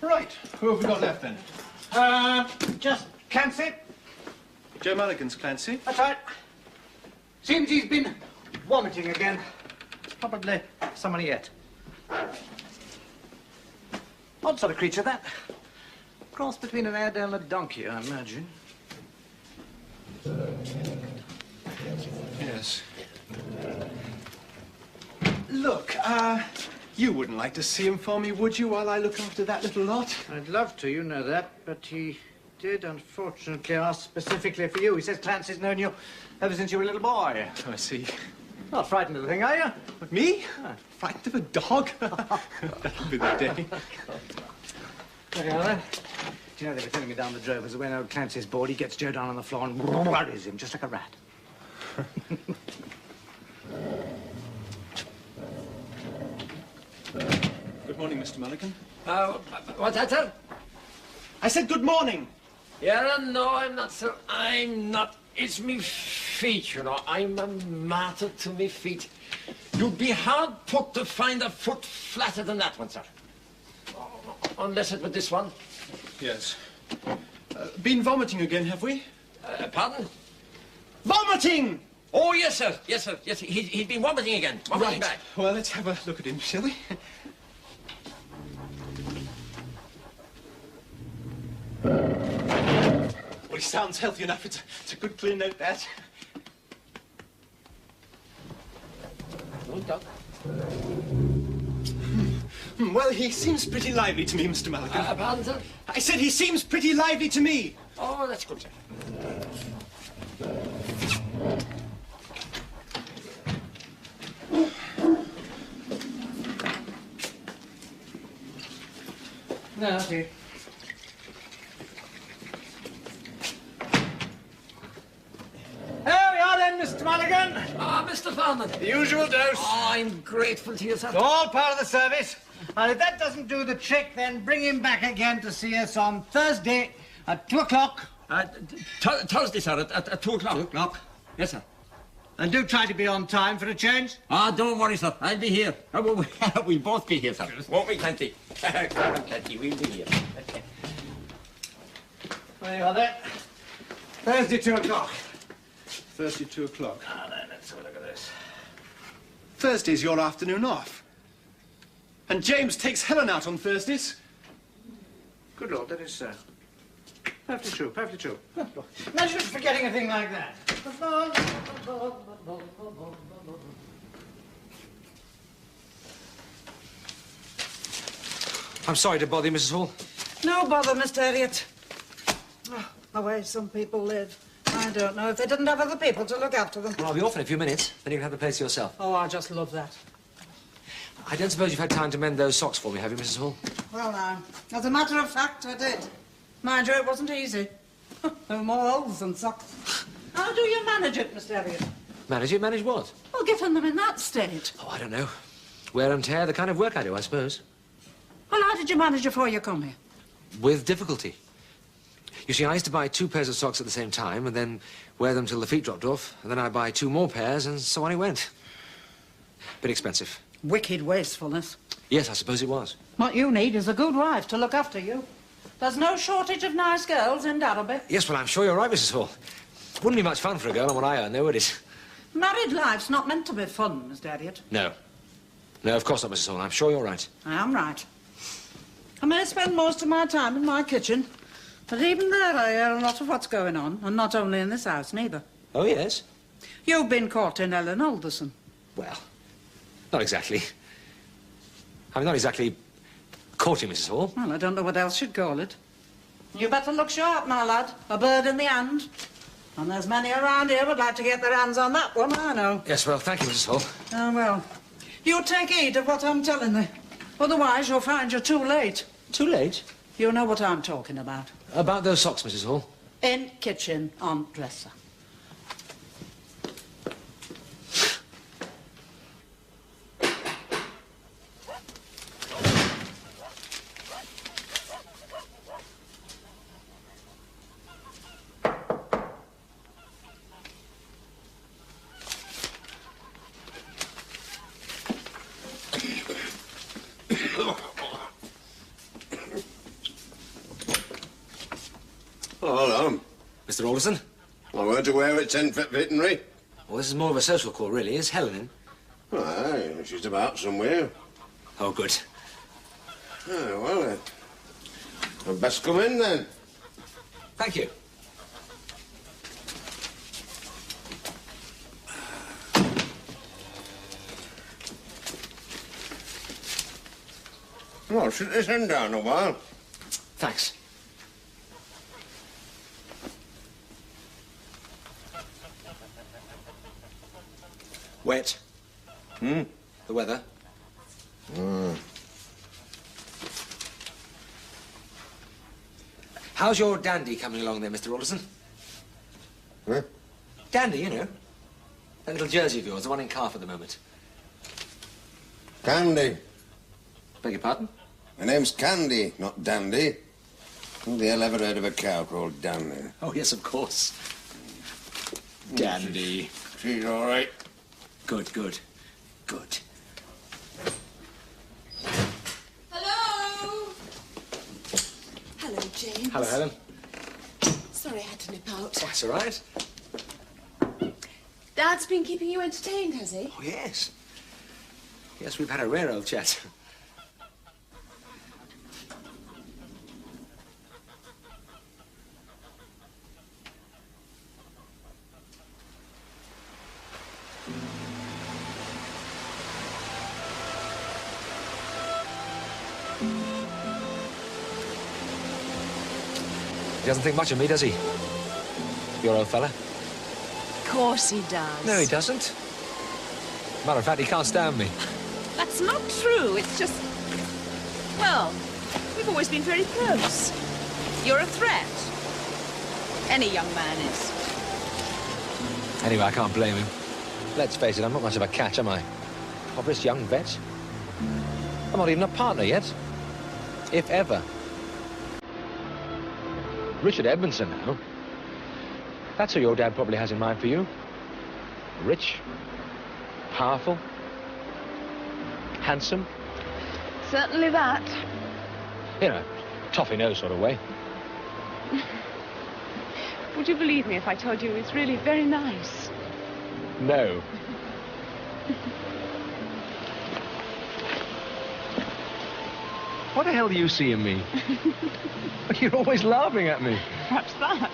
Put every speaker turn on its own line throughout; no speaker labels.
Right. Who have we got left then?
Just Clancy.
Joe Mulligan's Clancy.
That's right. Seems he's been vomiting again. It's probably someone yet. Odd sort of creature, that. Cross between an Airedale and a donkey, I imagine.
Yes. Look, you wouldn't like to see him for me, would you, while I look after that little lot?
I'd love to, you know that, but he did, unfortunately, ask specifically for you. He says Clancy's known you ever since you were a little boy.
I see.
Not frightened of the thing, are you?
What, me? Frightened of a dog? That'll be the day.
There you are, then. Do you know, they were telling me down the drovers that when old Clancy's bored, he gets Joe down on the floor and worries him, just like a rat.
Good morning, Mr. Mulligan.
What's that, sir?
I said good morning.
Yeah, no, I'm not, sir. I'm not. It's me feet, you know. I'm a martyr to me feet. You'd be hard put to find a foot flatter than that one, sir. Unless it was this one.
Yes. Been vomiting again, have we?
Pardon?
Vomiting!
Oh, yes, sir. Yes, sir. Yes, he's been vomiting again. Vomiting back.
Well, let's have a look at him, shall we? Well, he sounds healthy enough. It's a good clear note, that.
Don't talk.
Well, he seems pretty lively to me, Mr. Mulligan.
Pardon, sir?
I said he seems pretty lively to me.
Oh, that's good, sir.
No, okay. There we are then, Mr. Mulligan.
Ah, Mr. Farman.
The usual dose.
Oh, I'm grateful to you, sir.
It's all part of the service. And if that doesn't do the trick, then bring him back again to see us on Thursday at 2 o'clock.
Thursday, sir, at 2 o'clock.
2 o'clock.
Yes, sir.
And do try to be on time for a change.
Ah, don't worry, sir. I'll be here. We'll both be here, sir. Won't we, Clancy? Clancy, we'll be here.
There you are then. Thursday, 2 o'clock.
Thursday, 2 o'clock.
Ah, then, let's have a look at this.
Thursday's your afternoon off. And James takes Helen out on Thursdays.
Good Lord, that is perfectly true, perfectly true. Imagine forgetting a thing like that.
I'm sorry to bother you, Mrs. Hall.
No bother, Mr. Elliot. Oh, the way some people live. I don't know if they didn't have other people to look after them.
Well, I'll be off in a few minutes. Then you can have the place to yourself.
Oh, I just love that.
I don't suppose you've had time to mend those socks for me, have you, Mrs. Hall?
Well, now, as a matter of fact, I did. Mind you, it wasn't easy. There were more holes than socks. How do you manage it, Mr. Elliot?
Manage it? Manage what?
Well, getting them in that state.
Oh, I don't know. Wear and tear, the kind of work I do, I suppose.
Well, how did you manage it before you come here?
With difficulty. You see, I used to buy 2 pairs of socks at the same time and then wear them till the feet dropped off. And then I'd buy 2 more pairs and so on it went. Bit expensive.
Wicked wastefulness.
Yes, I suppose it was.
What you need is a good wife to look after you. There's no shortage of nice girls in Darrowby.
Yes, well, I'm sure you're right, Mrs. Hall. Wouldn't be much fun for a girl on what I earn, though, would it?
Married life's not meant to be fun, Mr. Elliot.
No. No, of course not, Mrs. Hall. I'm sure you're right.
I am right. I may spend most of my time in my kitchen, but even there I hear a lot of what's going on, and not only in this house, neither.
Oh, yes?
You've been caught in Ellen Alderson.
Well, not exactly. I'm not exactly courting, Mrs. Hall.
Well, I don't know what else you'd call it. You better look sharp, my lad. A bird in the hand. And there's many around here would like to get their hands on that one, I know.
Yes, well, thank you, Mrs. Hall.
Oh, well. You take heed of what I'm telling you. Otherwise, you'll find you're too late.
Too late?
You know what I'm talking about.
About those socks, Mrs. Hall.
In kitchen on dresser.
Mr. Alderson.
I weren't aware it's 10 foot veterinary.
Well, this is more of a social call, really. Is Helen in?
Aye, she's about somewhere.
Oh, good.
Oh, well, I'd best come in then.
Thank you.
Well, sit this end down a while.
Thanks. Wet.
Hmm?
The weather. How's your dandy coming along there, Mr. Alderson?
Huh?
Dandy, you know. That little jersey of yours, the one in calf at the moment.
Candy.
Beg your pardon?
My name's Candy, not Dandy. Who the hell ever heard of a cow called Dandy?
Oh, yes, of course. Dandy.
She's all right.
Good, good, good.
Hello? Hello, James.
Hello, Helen.
Sorry I had to nip out.
That's all right.
Dad's been keeping you entertained, has he?
Oh, yes. Yes, we've had a rare old chat. He doesn't think much of me, does he? Your old fella?
Of course he does.
No, he doesn't. Matter of fact, he can't stand me.
That's not true. It's just... Well, we've always been very close. You're a threat. Any young man is.
Anyway, I can't blame him. Let's face it, I'm not much of a catch, am I? Of this young vet. I'm not even a partner yet. If ever. Richard Edmondson, now. That's who your dad probably has in mind for you. Rich, powerful, handsome.
Certainly that.
You know, toffee-nose sort of way.
Would you believe me if I told you it's really very nice?
No. What the hell do you see in me? You're always laughing at me.
Perhaps that.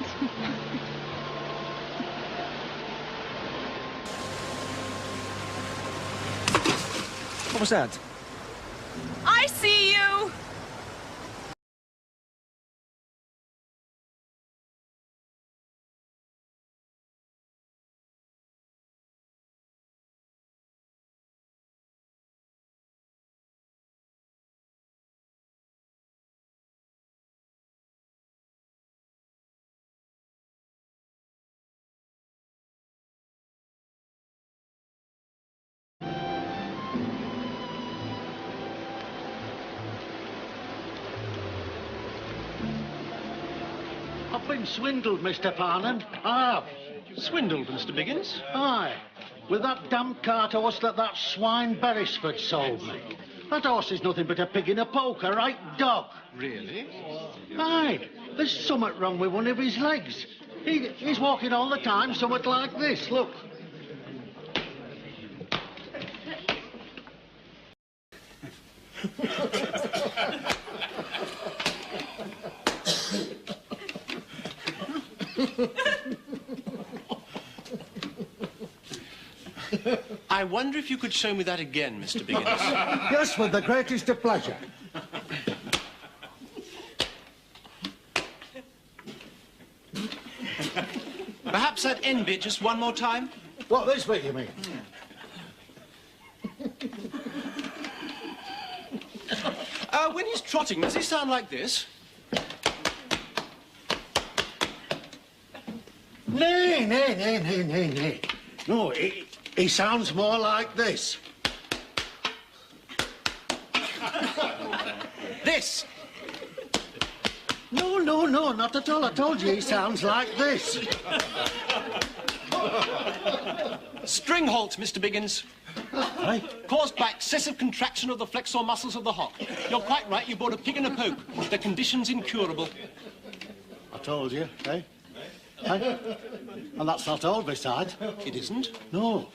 What was that?
I see you!
I've been swindled, Mr. Parnan. I have.
Swindled, Mr. Biggins?
Aye. With that damn cart horse that swine Beresford sold me. That horse is nothing but a pig in a poke, a right dog.
Really?
Aye. There's something wrong with one of his legs. He's walking all the time, somewhat like this, look.
I wonder if you could show me that again, Mr. Biggins.
Yes, with the greatest of pleasure.
Perhaps that end bit just one more time?
What, this bit, you mean?
When he's trotting, does he sound like this?
Nay. No, he sounds more like this.
This!
No, not at all. I told you he sounds like this.
String halt, Mr. Biggins.
Right?
Caused by excessive contraction of the flexor muscles of the hock. You're quite right, you bought a pig in a poke. The condition's incurable.
I told you, eh? Eh? And that's not all, beside.
It isn't?
No.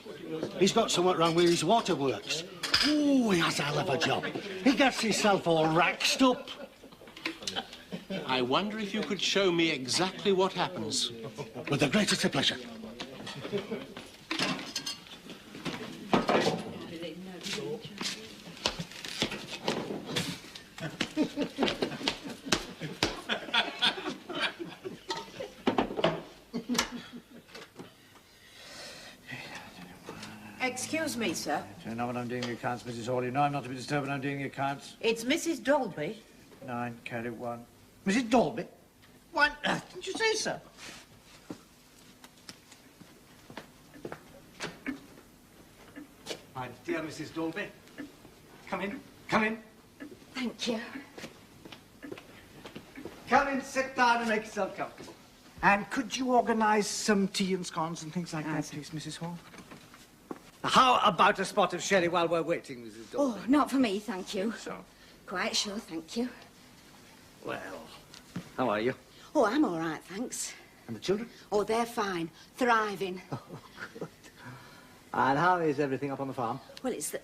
He's got something wrong with his waterworks. Oh, he has a hell of a job. He gets himself all raxed up.
I wonder if you could show me exactly what happens.
With the greatest of pleasure.
Excuse me, sir.
Do you know when I'm doing the accounts, Mrs. Hall? You know I'm not to be disturbed when I'm doing the accounts.
It's Mrs. Dolby.
9, carry 1. Mrs. Dolby? Why on earth didn't you say so? My dear Mrs. Dolby, come in, come in.
Thank you.
Come in, sit down and make yourself comfortable. And could you organise some tea and scones and things like that, please, Mrs. Hall? How about a spot of sherry while we're waiting, Mrs. Dolby?
Oh, not for me, thank you.
So?
Quite sure, thank you.
Well, how are you?
Oh, I'm all right, thanks.
And the children?
Oh, they're fine. Thriving.
Oh, good. And how is everything up on the farm?
Well, it's the...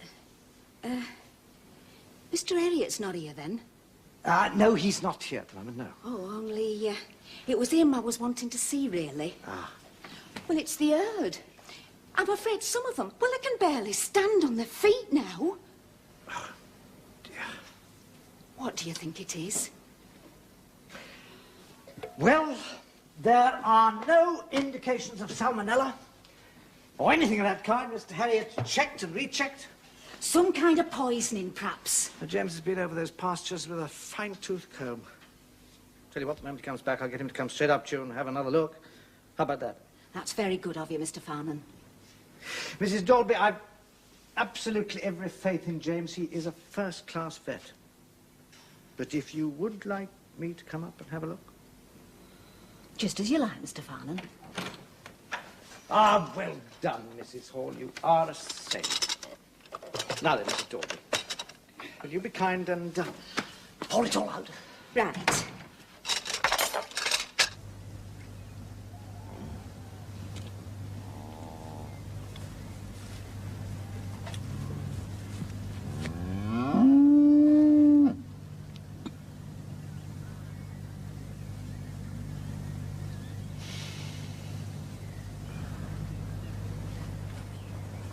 Mr. Elliot's not here, then?
No, he's not here at the moment, no.
Oh, only, it was him I was wanting to see, really.
Ah.
Well, it's the herd. I'm afraid some of them, well, they can barely stand on their feet now.
Oh, dear.
What do you think it is?
Well, there are no indications of salmonella or anything of that kind. Mr. Harriet checked and rechecked.
Some kind of poisoning, perhaps.
James has been over those pastures with a fine-tooth comb. Tell you what, the moment he comes back, I'll get him to come straight up to you and have another look. How about that?
That's very good of you, Mr. Farnan.
Mrs. Dolby, I've absolutely every faith in James. He is a first-class vet. But if you would like me to come up and have a look?
Just as you like, Mr. Farnan.
Ah, well done, Mrs. Hall. You are a saint. Now then, Mrs. Dolby, will you be kind and pour it all out?
Right.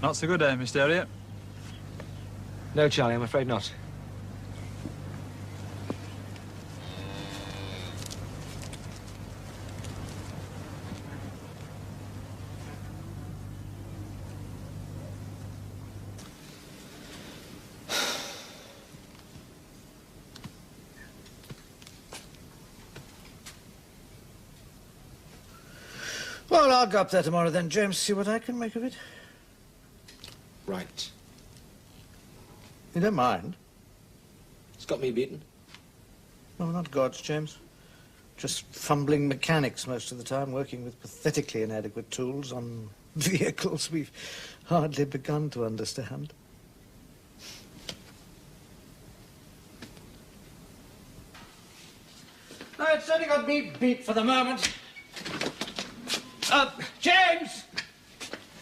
Not so good, eh, Mr. Elliot?
No, Charlie, I'm afraid not.
Well, I'll go up there tomorrow then, James, see what I can make of it.
Right.
You don't mind?
It's got me beaten.
No, not gods, James. Just fumbling mechanics most of the time, working with pathetically inadequate tools on vehicles we've hardly begun to understand. No, it's only got me beat for the moment. James!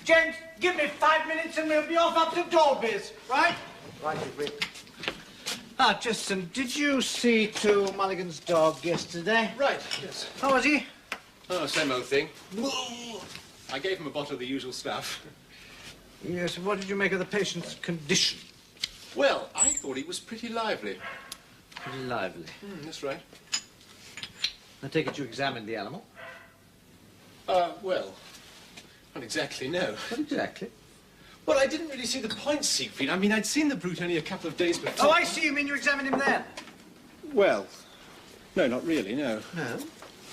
James, give me 5 minutes and we'll be off up to Dolby's, right? Right, Rick. Ah, Justin, did you see to Mulligan's dog yesterday?
Right, yes.
How was he?
Oh, same old thing. I gave him a bottle of the usual stuff.
Yes, what did you make of the patient's condition?
Well, I thought he was pretty lively.
Pretty lively.
That's right.
I take it you examined the animal?
Well, not exactly, no.
Not exactly.
Well, I didn't really see the point, Siegfried. I mean, I'd seen the brute only a couple of days before.
Oh, I see. You mean you examined him then?
Well, no, not really, no.
No?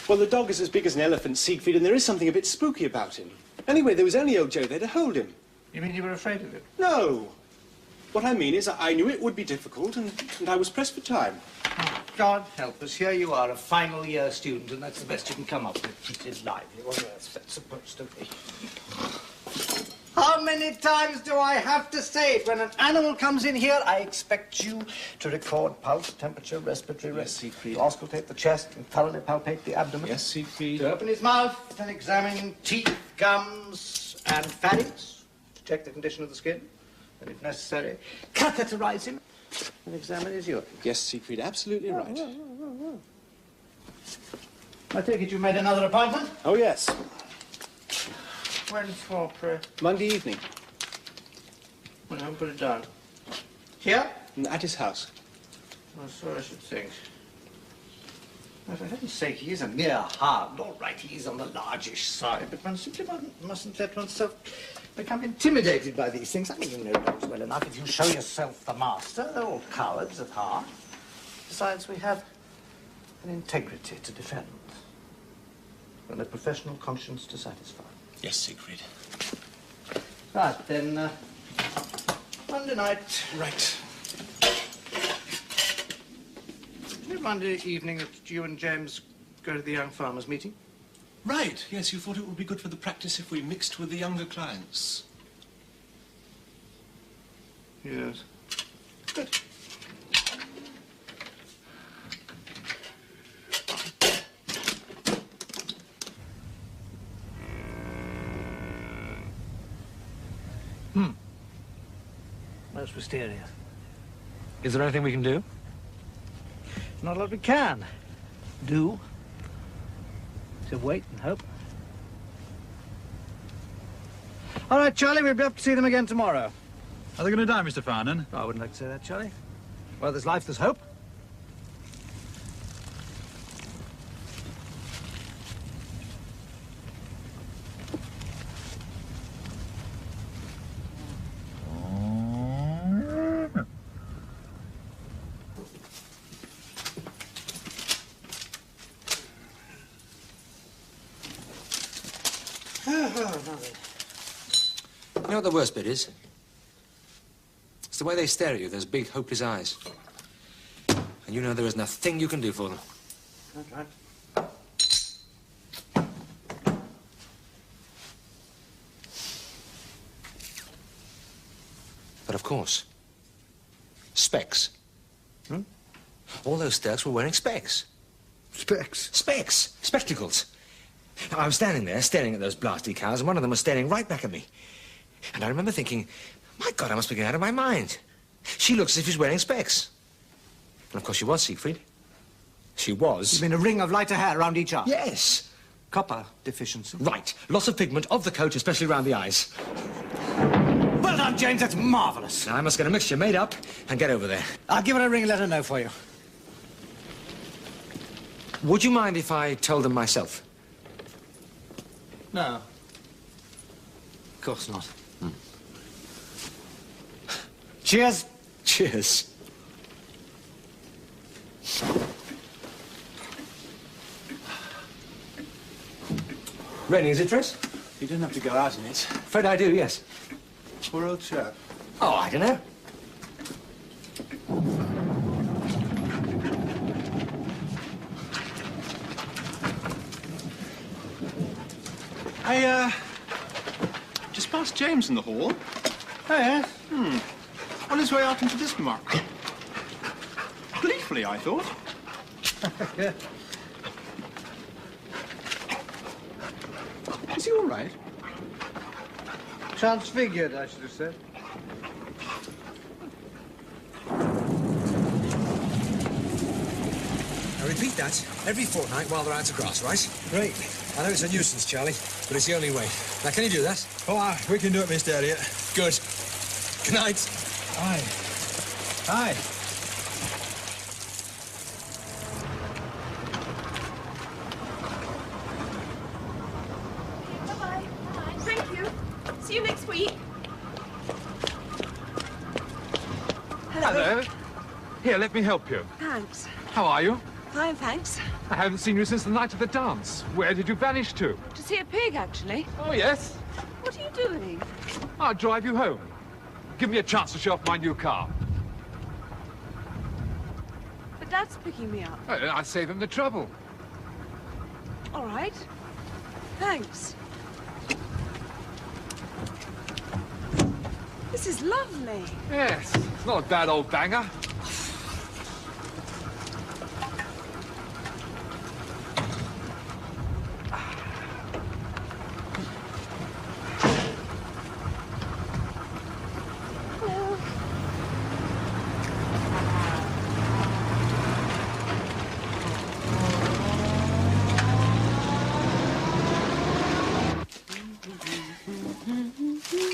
Well, the dog is as big as an elephant, Siegfried, and there is something a bit spooky about him. Anyway, there was only old Joe there to hold him.
You mean you were afraid of him?
No. What I mean is I knew it would be difficult, and I was pressed for time.
Oh, God help us. Here you are, a final year student, and that's the best you can come up with. Pretty lively. What else that's supposed to be? How many times do I have to say it? When an animal comes in here, I expect you to record pulse, temperature, respiratory rate.
Yes, Siegfried.
To auscultate the chest and thoroughly palpate the abdomen.
Yes, Siegfried.
To open his mouth and examine teeth, gums, and pharynx. To check the condition of the skin. And if necessary, catheterize him and examine his urine.
Yes, Siegfried, absolutely right.
I take it you made another appointment?
Oh, yes.
When for, pray?
Monday evening.
Well, I'll put it down. Here?
At his house.
Oh, so I should think. Now, for heaven's sake, he is a mere hound. All right, he is on the largish side, but one simply mustn't let oneself become intimidated by these things. I mean, you know dogs well enough. If you show yourself the master, they're all cowards at heart. Besides, we have an integrity to defend and a professional conscience to satisfy.
Yes, Siegfried.
Right, then, Monday night.
Right.
Monday evening that you and James go to the young farmers' meeting?
Right, yes, you thought it would be good for the practice if we mixed with the younger clients.
Yes. Good. Most mysterious.
Is there anything we can do?
Not a lot we can do. To wait and hope. All right, Charlie, we'll be up to see them again tomorrow.
Are they going to die, Mr. Farnan?
I wouldn't like to say that, Charlie. Well, there's life, there's hope.
You know what the worst bit is? It's the way they stare at you, those big, hopeless eyes. And you know there isn't a thing you can do for them.
That's right.
But of course, specs. All those Sturks were wearing specs.
Specs?
Specs. Spectacles. I was standing there, staring at those blasty cows, and one of them was staring right back at me. And I remember thinking, my God, I must be going out of my mind. She looks as if she's wearing specs. And of course she was, Siegfried. She was.
You mean a ring of lighter hair around each eye?
Yes.
Copper deficiency?
Right. Loss of pigment of the coat, especially around the eyes.
Well done, James. That's marvellous.
Now I must get a mixture made up and get over there.
I'll give her a ring and let her know for you.
Would you mind if I told them myself?
No. Of course not. Cheers.
Cheers. Raining, is it, Tris?
You don't have to go out in it.
Afraid I do, yes.
Poor old chap.
Oh, I don't know.
I, just passed James in the hall.
Oh, yeah?
On his way out into this market. Gleefully, I thought.
Yeah.
Is he all right?
Transfigured, I should have said.
Now repeat that every fortnight while they're out of grass, right?
Great.
I know it's a nuisance, Charlie, but it's the only way. Now, can you do that?
Oh, we can do it, Mr. Elliot.
Good. Good night.
Aye. Aye.
Bye-bye. Thank you. See you next week.
Hello. Here, let me help you.
Thanks.
How are you?
Fine, thanks.
I haven't seen you since the night of the dance. Where did you vanish to?
To see a pig, actually.
Oh, yes.
What are you doing?
I'll drive you home. Give me a chance to show off my new car.
But Dad's picking me up.
I'll save him the trouble.
All right. Thanks. This is lovely.
Yes, it's not a bad old banger.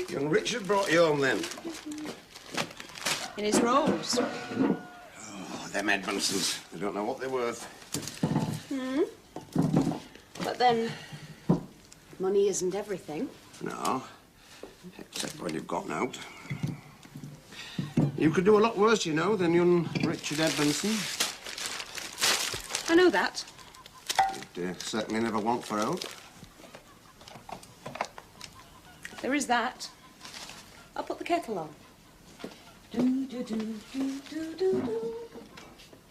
Young Richard brought you home then.
In his rolls.
Oh, them Edmondsons. They don't know what they're worth.
But then, money isn't everything.
No. Except when you've gotten out. You could do a lot worse, you know, than young Richard Edmondson.
I know that.
You'd certainly never want for help.
There is that. I'll put the kettle on. Do, do, do, do, do, do, do.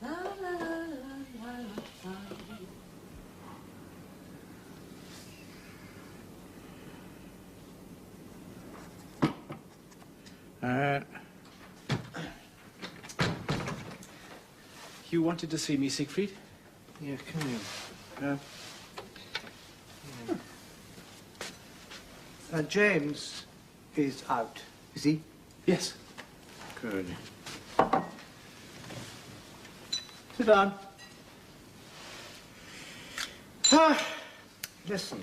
La, la, la, la, la, la.
You wanted to see me, Siegfried?
Yeah, come in. James is out, is he?
Yes.
Good. Sit down. Listen.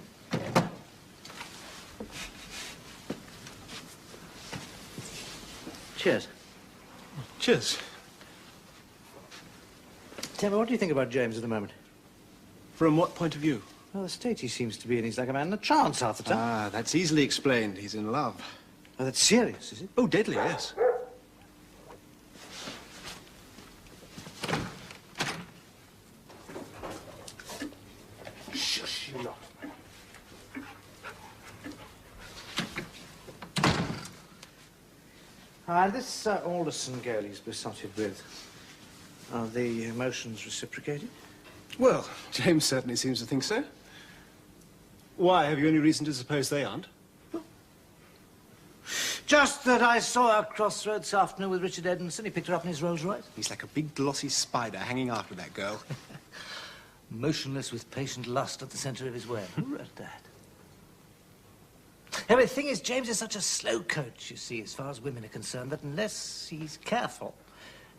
Cheers.
Cheers.
Tell me, what do you think about James at the moment?
From what point of view?
Well, the state he seems to be in, he's like a man in a trance half the time.
Ah, that's easily explained. He's in love.
Oh, that's serious, is it?
Oh, deadly, yes.
Shush, you lot. This Alderson girl he's besotted with, are the emotions reciprocated?
Well, James certainly seems to think so. Why? Have you any reason to suppose they aren't?
Just that I saw her cross the road this afternoon with Richard Edmondson. He picked her up in his Rolls Royce.
He's like a big glossy spider hanging after that girl.
Motionless with patient lust at the centre of his web. Who wrote that? Anyway, the thing is, James is such a slow coach, you see, as far as women are concerned, that unless he's careful,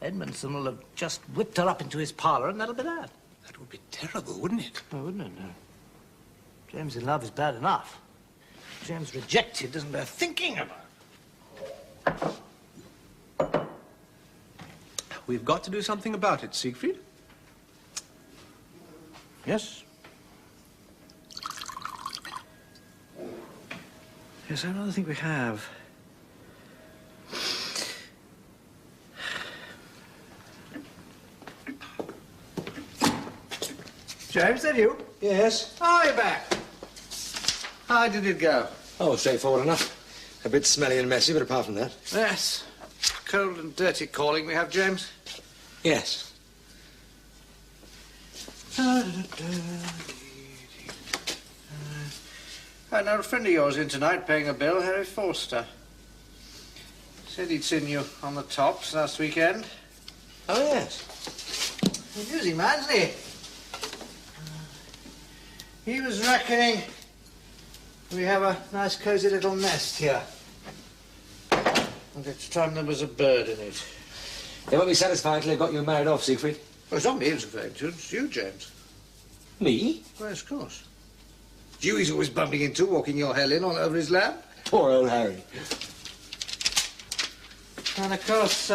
Edmondson will have just whipped her up into his parlour and that'll be that.
That would be terrible, wouldn't it?
Oh, wouldn't it? No. James in love is bad enough. James rejected doesn't bear thinking about.
We've got to do something about it, Siegfried.
Yes? Yes, I rather think we have. James, is that you?
Yes?
Oh, you're back. How did it go?
Oh, straightforward enough. A bit smelly and messy, but apart from that.
Yes. Cold and dirty calling we have, James.
Yes.
I know a friend of yours in tonight paying a bill, Harry Forster. Said he'd seen you on the tops last weekend.
Oh, yes.
Amusing man, isn't he? He was reckoning we have a nice cosy little nest here. And it's time there was a bird in it.
They won't be satisfied till they've got you married off, Siegfried.
Well, it's not me who's referring to, it's you, James.
Me?
Well, of course. It's you he's always bumping into, walking your hell in all over his lap.
Poor old Harry.
And of course,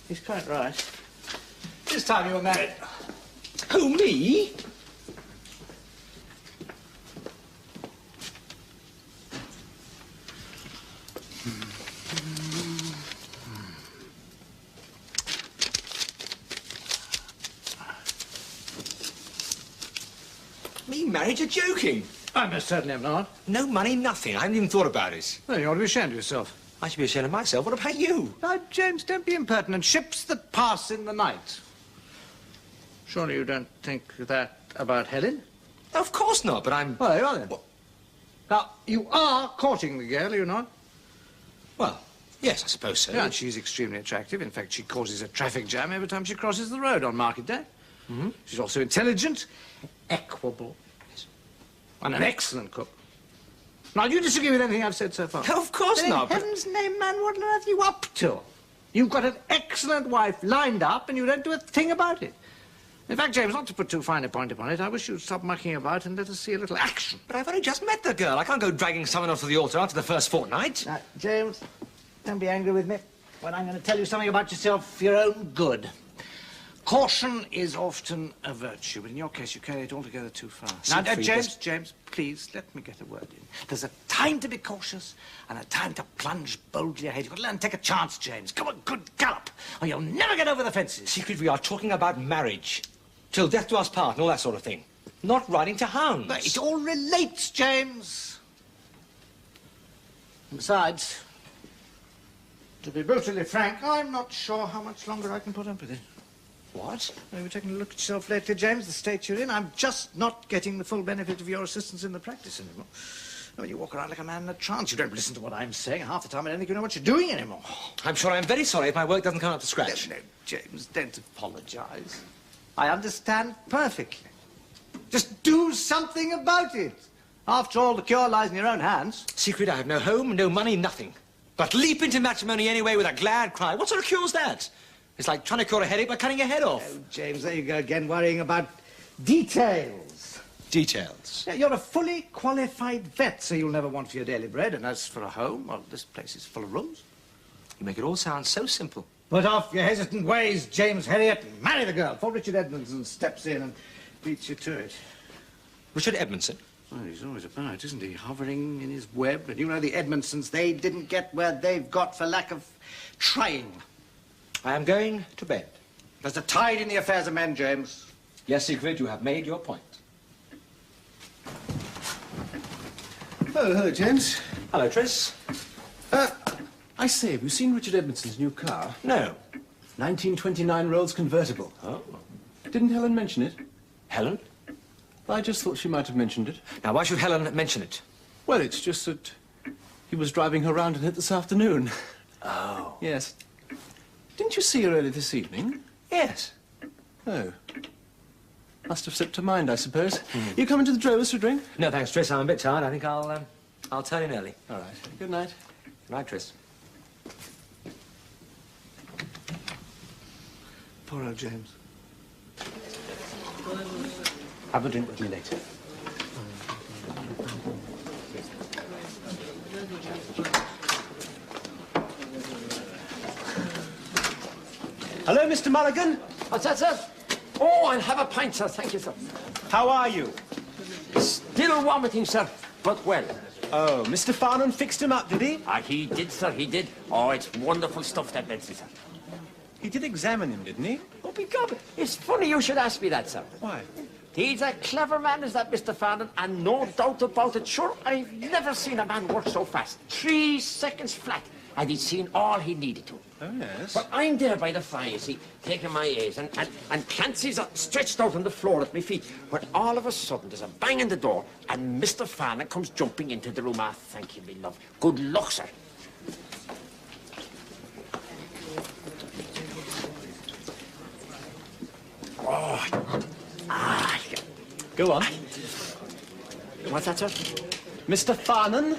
he's quite right. It's time you were married.
Who, me? Me married? You're joking.
I most certainly am not.
No money, nothing. I haven't even thought about it.
Well, you ought to be ashamed of yourself.
I should be ashamed of myself. What about you?
Now, James, don't be impertinent. Ships that pass in the night. Surely you don't think that about Helen?
Of course not, but I'm...
Well, there you are then.
What?
Now, you are courting the girl, are you not?
Well, Yes, I suppose so.
Yeah, and she's extremely attractive. In fact, she causes a traffic jam every time she crosses the road on market day.
Mm-hmm.
She's also intelligent, equable, yes, and an excellent cook. Now, do you disagree with anything I've said so far?
No, of course
Then
not.
In heaven's name, man, what on earth are you up to? You've got an excellent wife lined up, and you don't do a thing about it. In fact, James, not to put too fine a point upon it, I wish you'd stop mucking about and let us see a little action.
But I've only just met the girl. I can't go dragging someone off to the altar after the first fortnight.
Now, James, don't be angry with me when I'm going to tell you something about yourself for your own good. Caution is often a virtue, but in your case, you carry it altogether too far. Now, James, please, let me get a word in. There's a time to be cautious and a time to plunge boldly ahead. You've got to learn to take a chance, James. Come on, good gallop, or you'll never get over the fences.
Secret, we are talking about marriage. Till death do us part and all that sort of thing. Not riding to hounds.
But it all relates, James. And besides, to be brutally frank, I'm not sure how much longer I can put up with it.
What?
Well, you've taken a look at yourself lately, James, the state you're in. I'm just not getting the full benefit of your assistance in the practice anymore. I mean, you walk around like a man in a trance. You don't listen to what I'm saying. Half the time I don't think you know what you're doing anymore.
I'm sure I'm very sorry if my work doesn't come up to scratch.
No, James, don't apologize. I understand perfectly. Just do something about it. After all, the cure lies in your own hands.
Secret, I have no home, no money, nothing. But leap into matrimony anyway with a glad cry. What sort of cure's that? It's like trying to cure a headache by cutting your head off.
Oh, James, there you go again, worrying about details.
Details?
Yeah, you're a fully qualified vet, so you'll never want for your daily bread. And as for a home, well, this place is full of rooms.
You make it all sound so simple.
Put off your hesitant ways, James Herriot, and marry the girl before Richard Edmondson steps in and beats you to it.
Richard Edmondson?
Well, he's always about, isn't he? Hovering in his web. And you know the Edmondsons, they didn't get where they've got for lack of trying.
I am going to bed.
There's a tide in the affairs of men, James.
Yes, Siegfried, you have made your point.
Oh, hello, James.
Hello, Tris.
I say, have you seen Richard Edmondson's new car?
No.
1929 Rolls convertible.
Oh.
Didn't Helen mention it?
Helen?
I just thought she might have mentioned it.
Now, why should Helen mention it?
Well, it's just that he was driving her round in it this afternoon.
Oh.
Yes. Didn't you see her early this evening?
Yes.
Oh. Must have slipped her mind, I suppose. You coming to the Drovers for a drink?
No, thanks, Tris. I'm a bit tired. I think I'll turn in early.
All right. Good night.
Good night, Tris.
Poor old James.
Have a drink with me later. Hello, Mr. Mulligan.
What's that, sir? Oh, I'll have a pint, sir. Thank you, sir.
How are you?
Still vomiting, sir, but well.
Oh, Mr. Farnham fixed him up, did he?
Ah, he did, sir, he did. Oh, it's wonderful stuff, that medicine, sir.
He did examine him, didn't he?
Oh, begone. It's funny you should ask me that, sir.
Why?
He's a clever man, is that Mr. Farnham, and no doubt about it. Sure, I've never seen a man work so fast. 3 seconds flat, and he'd seen all he needed to.
Oh, yes.
But I'm there by the fire, you see, taking my A's, and Clancy's stretched out on the floor at my feet, when all of a sudden there's a bang in the door, and Mr. Farnham comes jumping into the room. Ah, thank you, me love. Good luck, sir. Oh, ah,
Go on.
what's that, sir?
Mr. Farnham?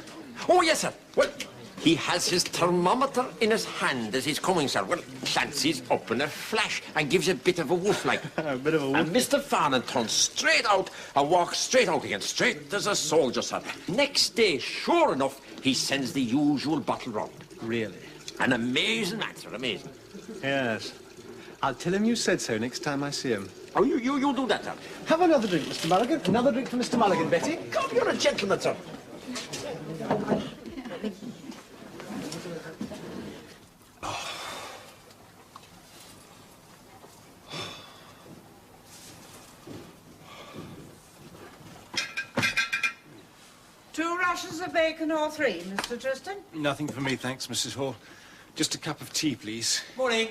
Oh, yes, sir. Well, he has his thermometer in his hand as he's coming, sir. Well, Clancy's up in a flash and gives a bit of a woof, like.
A bit of a
And Mr. Farnham turns straight out and walks straight out again, straight as a soldier, sir. Next day, sure enough, he sends the usual bottle round.
Really?
An amazing man, sir, amazing.
Yes. I'll tell him you said so next time I see him.
Oh, you do that, sir.
Have another drink, Mr. Mulligan. Another drink for Mr. Mulligan, Betty.
Come, you're a gentleman, sir.
Two rashers of bacon or three, Mr. Tristan?
Nothing for me, thanks, Mrs. Hall. Just a cup of tea, please.
Morning.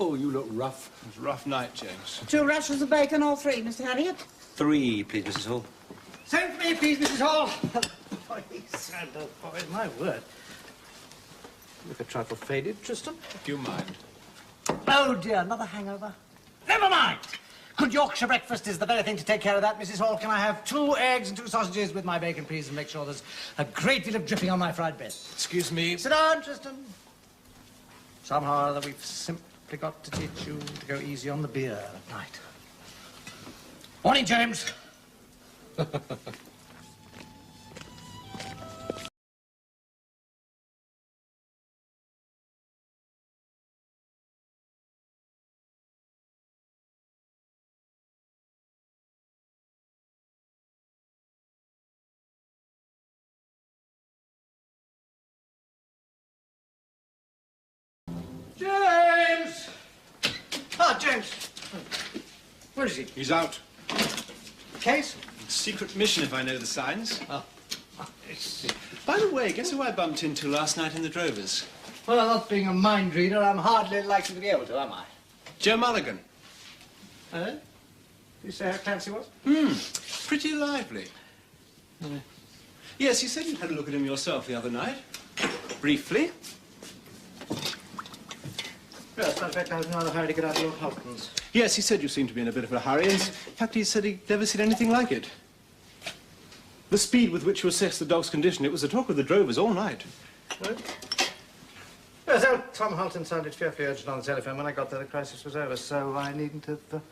Oh, you look rough. It was a rough night, James.
Two rashers of bacon or three, Mr. Harriet?
3, please, Mrs. Hall.
Same for me, please, Mrs. Hall. Boys, boys, my word. Look a trifle faded, Tristan.
Do you mind?
Oh, dear, another hangover? Never mind! Good Yorkshire breakfast is the very thing to take care of that, Mrs. Hall. Can I have 2 eggs and 2 sausages with my bacon, please, and make sure there's a great deal of dripping on my fried bread?
Excuse me.
Sit down, Tristan. Somehow or other, we've simply got to teach you to go easy on the beer at night. Morning, James. James! Ah, James. Where is he?
He's out.
Case?
Secret mission, if I know the signs.
Oh, I see.
By the way, guess who I bumped into last night in the Drovers?
Well, not being a mind reader, I'm hardly likely to be able to, am I?
Joe Mulligan.
Did you say how Clancy was?
Pretty lively. Yes, you said you had a look at him yourself the other night. Briefly.
Yes, I expect I was in another hurry to get out of Lord Houghton's.
Yes, he said you seemed to be in a bit of a hurry. In fact, he said he'd never seen anything like it. The speed with which you assessed the dog's condition, it was the talk of the Drovers all night.
What? Yes, old Tom Hulton sounded fearfully urgent on the telephone. When I got there, the crisis was over, so I needn't have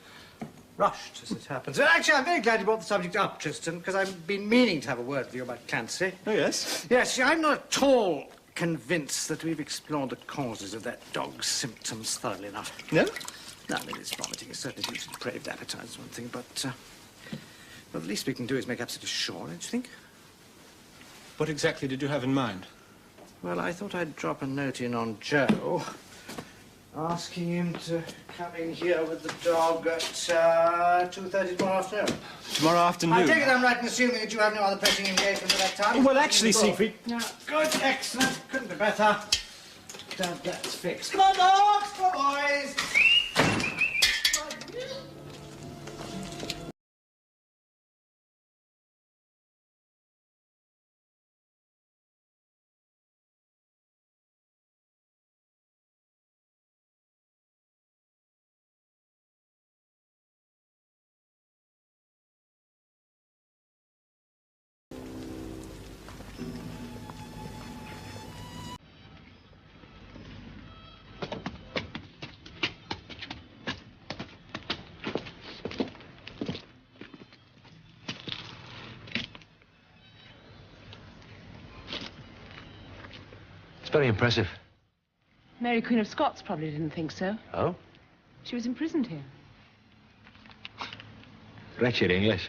rushed, as it happens. Well, actually, I'm very glad you brought the subject up, Tristan, because I've been meaning to have a word with you about Clancy.
Oh, yes?
Yes, see, I'm not at all convinced that we've explored the causes of that dog's symptoms thoroughly enough.
No?
No, I mean, his vomiting is certainly due to depraved appetite, is one thing, but, well, the least we can do is make absolutely sure, don't you think?
What exactly did you have in mind?
Well, I thought I'd drop a note in on Joe, asking him to come in here with the dog at 2:30 tomorrow afternoon.
Tomorrow afternoon?
I take it I'm right in assuming that you have no other pressing engagement at that time?
Well, actually, Siegfried...
Yeah, good, excellent, couldn't be better. That's fixed. Come on, dogs, come on, boys.
It's very impressive.
Mary Queen of Scots probably didn't think so.
Oh?
She was imprisoned here.
Wretched English.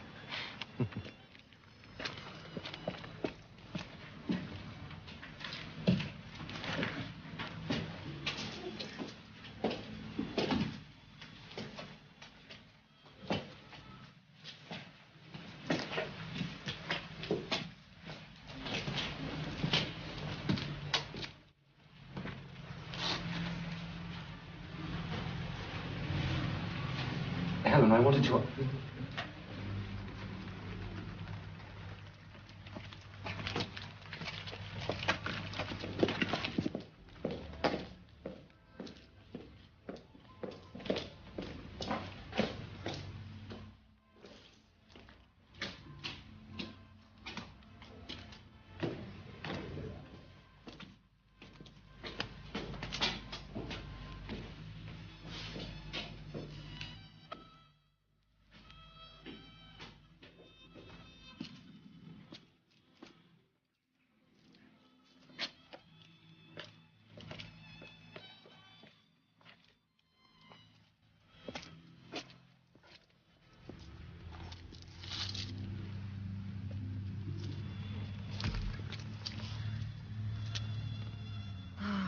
Helen, I wanted to...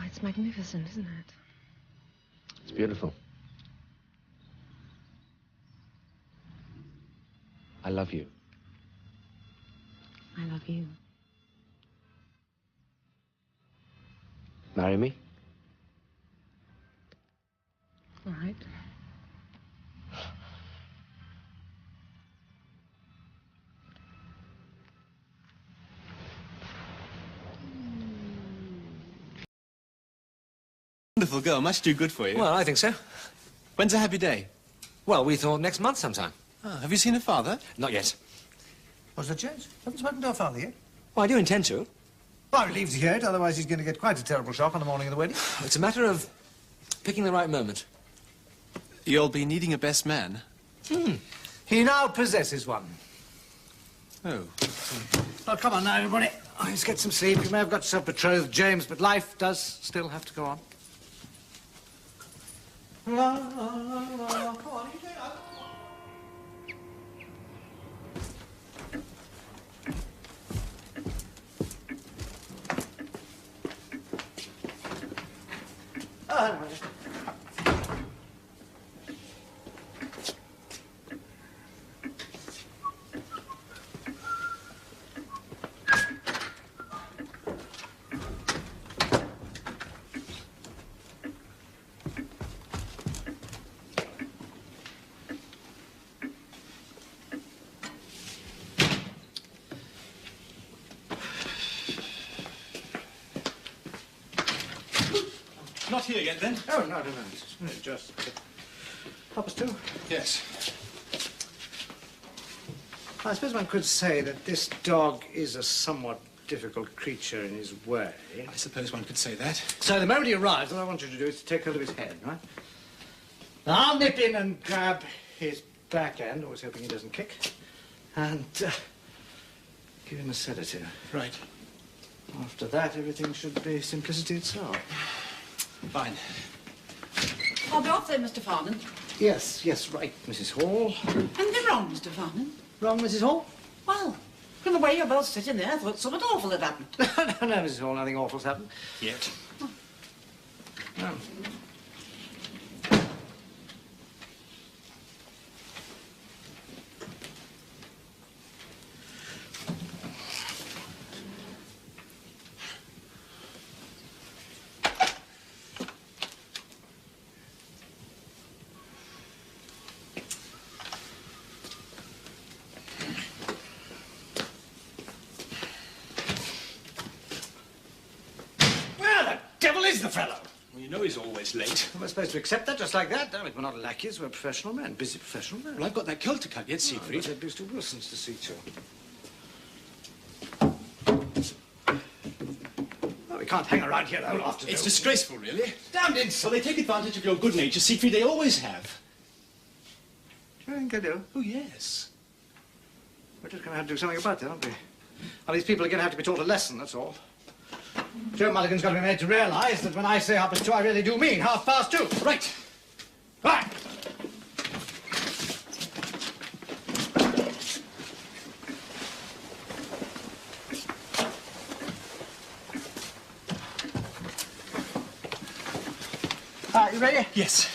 It's magnificent, isn't it?
It's beautiful. I love you.
I love you.
Marry me?
All right.
Wonderful girl, much too good for you.
Well, I think so.
When's a happy day?
Well, we thought next month sometime.
Oh, have you seen her father?
Not yet.
What's that, James? Haven't spoken to our father yet?
Well, I do intend to.
Well, I relieved to hear it, otherwise he's going to get quite a terrible shock on the morning of the wedding.
It's a matter of picking the right moment.
You'll be needing a best man.
He now possesses one.
Oh.
Well, come on now, everybody. Let's get some sleep. You may have got yourself betrothed, James, but life does still have to go on. Come on, you take up.
Not here yet, then?
Oh, no. Just... Papa's too?
Yes.
I suppose one could say that this dog is a somewhat difficult creature in his way.
I suppose one could say that.
So the moment he arrives, all I want you to do is to take hold of his head, right? Now, I'll nip in and grab his back end, always hoping he doesn't kick, and give him a sedative.
Right.
After that, everything should be simplicity itself.
Fine.
I'll be off then, Mr. Farnan.
Yes, right, Mrs. Hall.
Anything wrong, Mr. Farnan?
Wrong, Mrs. Hall?
Well, from the way you're both sitting there, I thought something awful had happened.
No, Mrs. Hall, nothing awful's happened.
Yet.
No. Is the fellow?
Well, you know he's always late.
We're supposed to accept that just like that. Damn it, we're not lackeys, we're professional men, busy professional men.
Well, I've got that kilt to cut yet,
I've
Siegfried.
got Mr. Wilson's to see to. Well, we can't hang around here the whole afternoon.
It's disgraceful, really.
Damned insult.
Well, they take advantage of your good nature, Siegfried. They always have.
Do you think I do?
Oh, yes.
We're just going to have to do something about that, aren't we? Well, these people are going to have to be taught a lesson, that's all. Joe Mulligan's got to be made to realise that when I say 2:30, I really do mean 2:30.
Right.
Right. You ready?
Yes.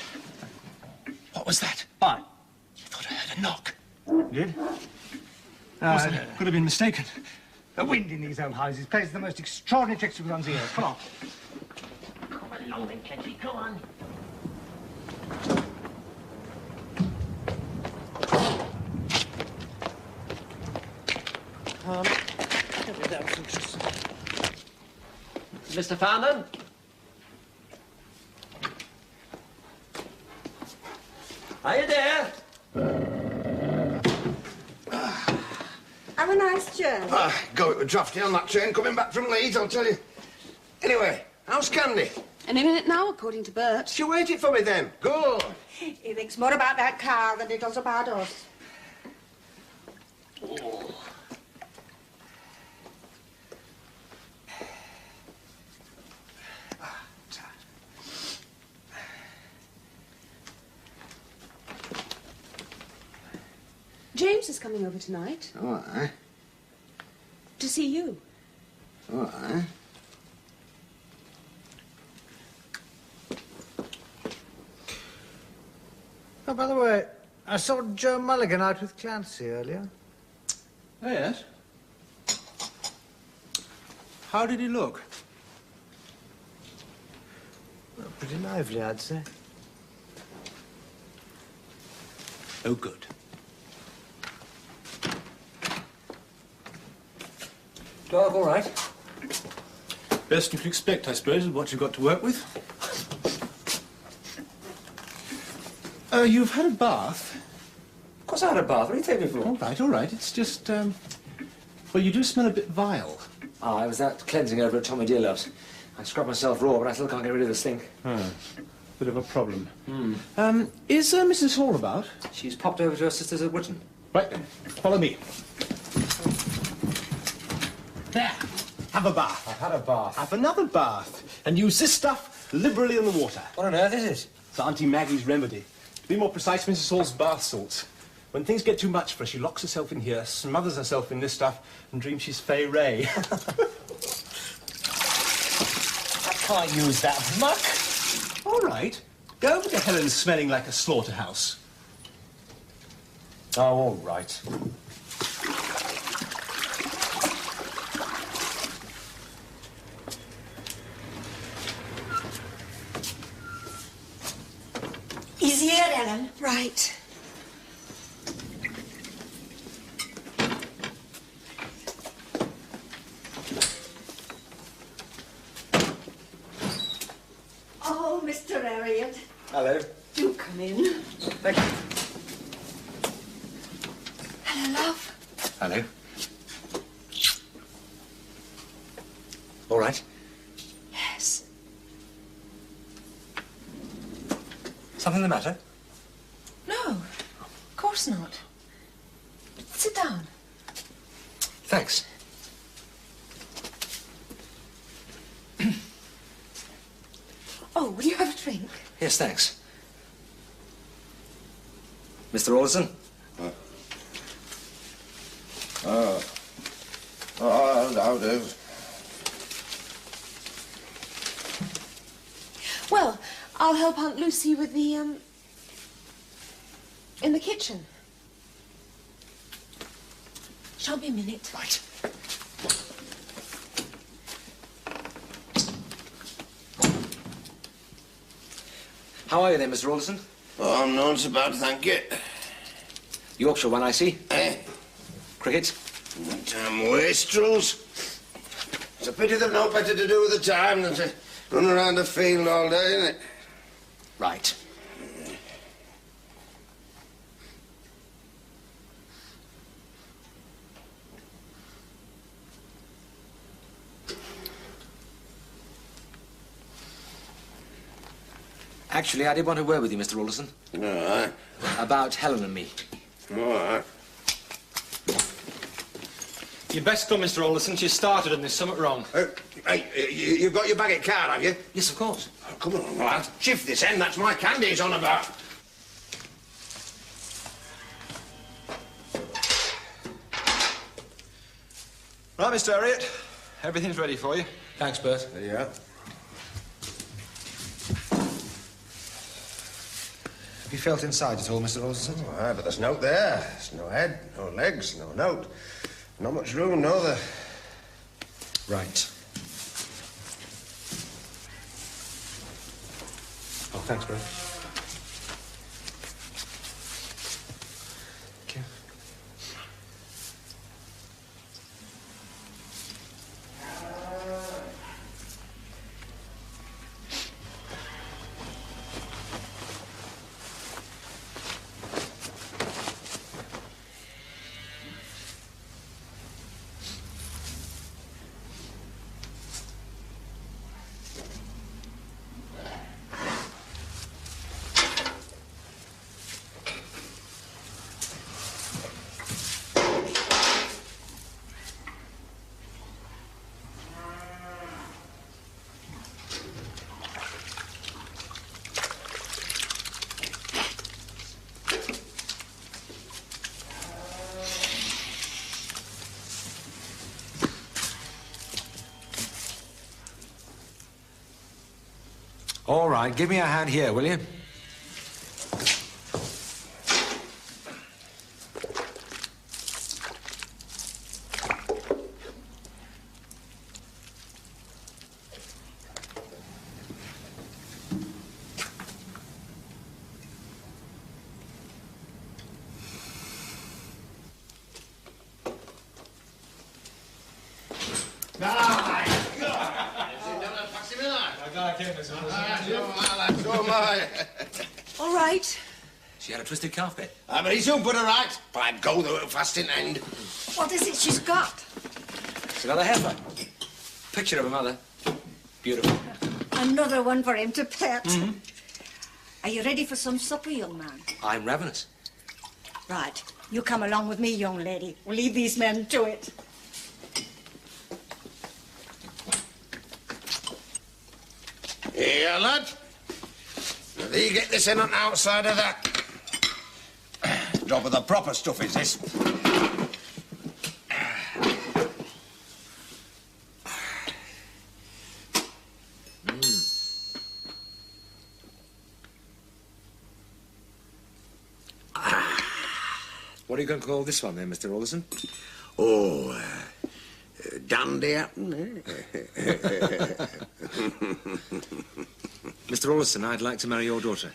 What was that?
Fine.
I thought I heard a knock.
Did?
Could have been mistaken.
The wind in these old houses plays the most extraordinary tricks with one's ears. Come on.
Come along then, Kenty, go on.
That was interesting.
Mr. Farnan? Are you there?
Have a nice journey.
Go, it was drafty on that train coming back from Leeds, I'll tell you. Anyway, how's Candy?
Any minute now, according to Bert.
She waited for me then. Good.
He thinks more about that car than he does about us.
James is coming over tonight
All right.
to see you.
All right.
Oh, by the way, I saw Joe Mulligan out with Clancy earlier.
Oh, yes? How did he look?
Well, pretty lively, I'd say.
Oh, good.
Dog all right?
Best you could expect, I suppose, with what you've got to work with. You've had a bath.
Of course I had a bath. What do you take me for?
All right. It's just, well, you do smell a bit vile.
Ah, I was that cleansing over at Tommy Dearlove's. I scrubbed myself raw, but I still can't get rid of the stink.
Bit of a problem. Is Mrs. Hall about?
She's popped over to her sisters at Witton.
Right, follow me. There, have a bath.
I've had a bath.
Have another bath. And use this stuff liberally in the water.
What on earth is it?
It's Auntie Maggie's remedy. To be more precise, Mrs. Hall's bath salts. When things get too much for her, she locks herself in here, smothers herself in this stuff, and dreams she's Fay Ray.
I can't use that muck.
All right. Go over to Helen's smelling like a slaughterhouse.
Oh, all right.
He's here, Ellen. Right. Oh, Mr. Elliot.
Hello.
Do come in.
Thank you.
Hello, love.
Hello. All right.
Yes.
Something the matter?
No, of course not. Sit down.
Thanks.
Oh, will you have a drink?
Yes, thanks. Mr. Alderson?
I'll do.
Well, I'll help Aunt Lucy with the, in the kitchen. Shan't be a minute.
Right. How are you then, Mr. Alderson?
Oh, I'm not so bad, thank you.
Yorkshire one, I see.
Eh?
Cricket?
Damn wastrels. It's a pity they've no better to do with the time than to run around the field all day, isn't it?
Right. Actually, I did want a word with you, Mr. Alderson.
All right.
About Helen and me.
All right.
You'd best come, Mr. Alderson. She started and there's something wrong.
Hey, you've got your baggage card, have you?
Yes, of course.
Oh, come on, lad. Shift this end. That's my candy he's on about.
Right, Mr. Elliot. Everything's ready for you.
Thanks, Bert.
Yeah.
Have you felt inside at all, Mr. Alderson?
All right, but there's no there. There's no head, no legs, no note. Not much room, no there.
Right. Oh, thanks, Bert. Thank you. All right, give me a hand here, will you?
All right.
She had a twisted calf bit.
But he soon put her right. By go, though, fast in end.
What is it she's got?
She's got a heifer. Picture of her mother. Beautiful.
Another one for him to pet. Are you ready for some supper, young man?
I'm ravenous.
Right. You come along with me, young lady. We'll leave these men to it.
Here, lad. Now, there you get this in on the outside of that. Drop of the proper stuff is this.
What are you going to call this one then, Mr. Alderson?
Oh, dandy happen, eh?
Mr. Alderson, I'd like to marry your daughter.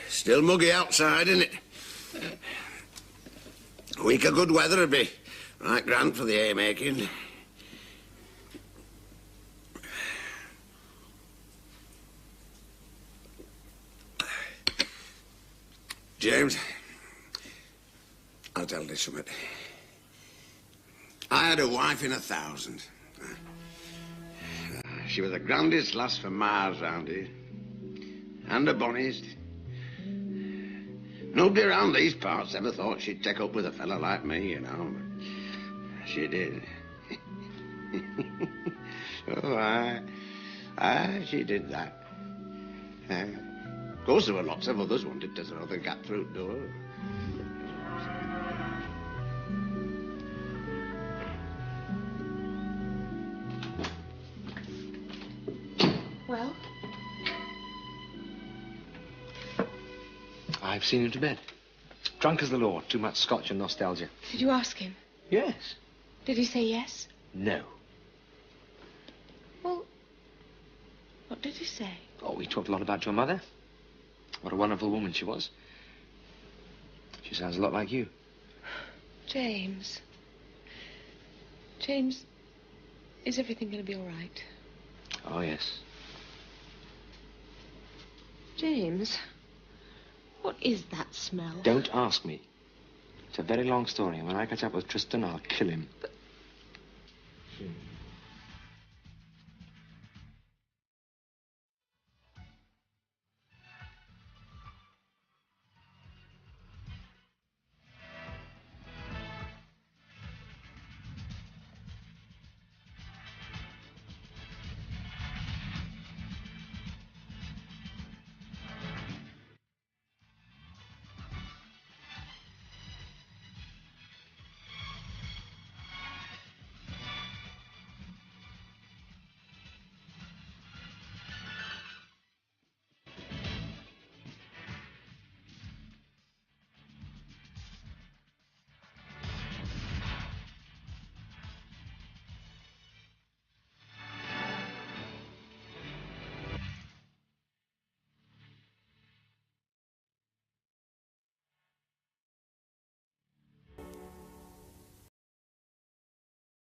Still muggy outside, isn't it? A week of good weather would be right grand for the haymaking. James, I'll tell you something. I had a wife in 1,000. She was the grandest lass for miles round here. And the bonniest. Nobody around these parts ever thought she'd take up with a fella like me, you know. But she did. Oh, aye, she did that. Of course, there were lots of others wanted to throw the gap through the door.
Well?
I've seen him to bed. Drunk as the law. Too much scotch and nostalgia.
Did you ask him?
Yes.
Did he say yes?
No.
Well, what did he say?
Oh, we talked a lot about your mother. What a wonderful woman she was. She sounds a lot like you.
James. James, is everything going to be all right?
Oh, yes.
James, what is that smell?
Don't ask me. It's a very long story, and when I catch up with Tristan, I'll kill him.
But